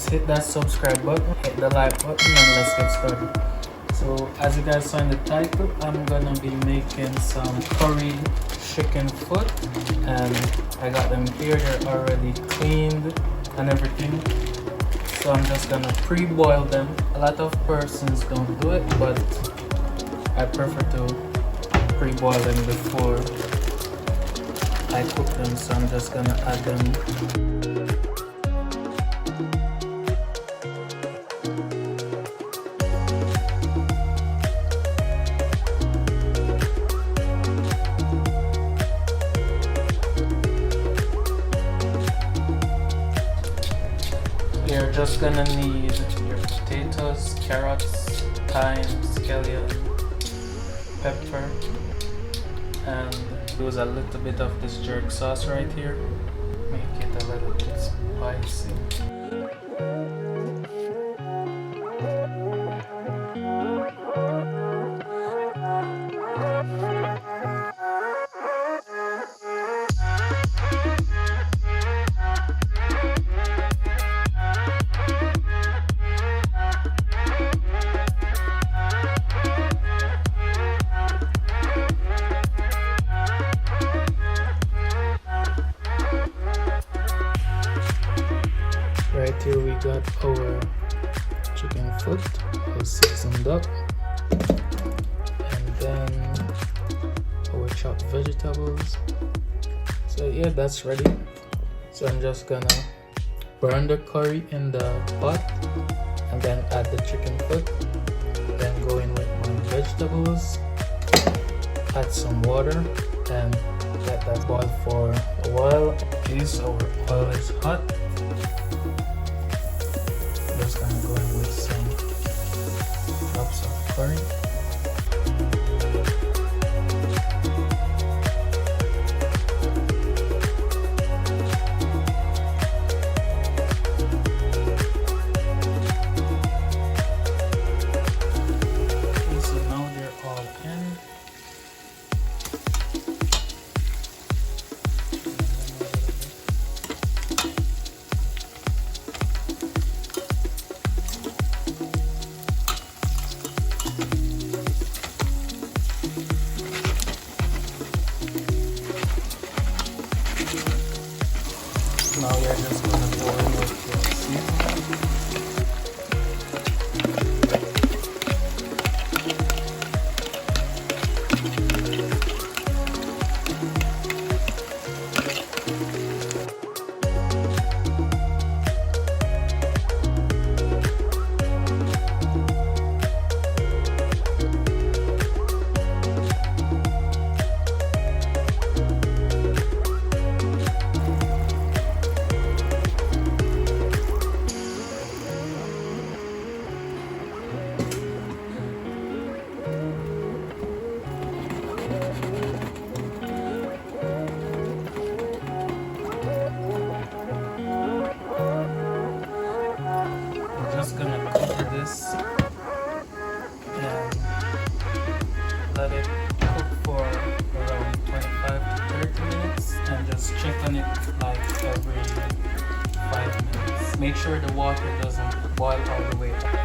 just hit that subscribe button, hit the like button, and let's get started. So as you guys saw in the title, I'm gonna be making some curried chicken foot, and I got them here. They're already cleaned and everything. So I'm just gonna pre-boil them. A lot of persons don't do it, but I prefer to pre-boil them before I cook them. So I'm just gonna add them. You're just gonna need your potatoes, carrots, thyme, scallion, pepper, and use a little bit of this jerk sauce right here. Make it a little bit spicy. Right here we got our chicken foot, all seasoned up, and then our chopped vegetables. So yeah, that's ready. So I'm just gonna burn the curry in the pot and then add the chicken foot, then go in with my vegetables, add some water, and let that boil for a while. Okay, so our oil is hot. Just gonna go in with some drops of curry. Okay, so now they're all in. Now we are just going to pour in with the seasoning. Just gonna cover this and let it cook for around 25 to 30 minutes, and just check on it like every 5 minutes. Make sure the water doesn't boil all the way up.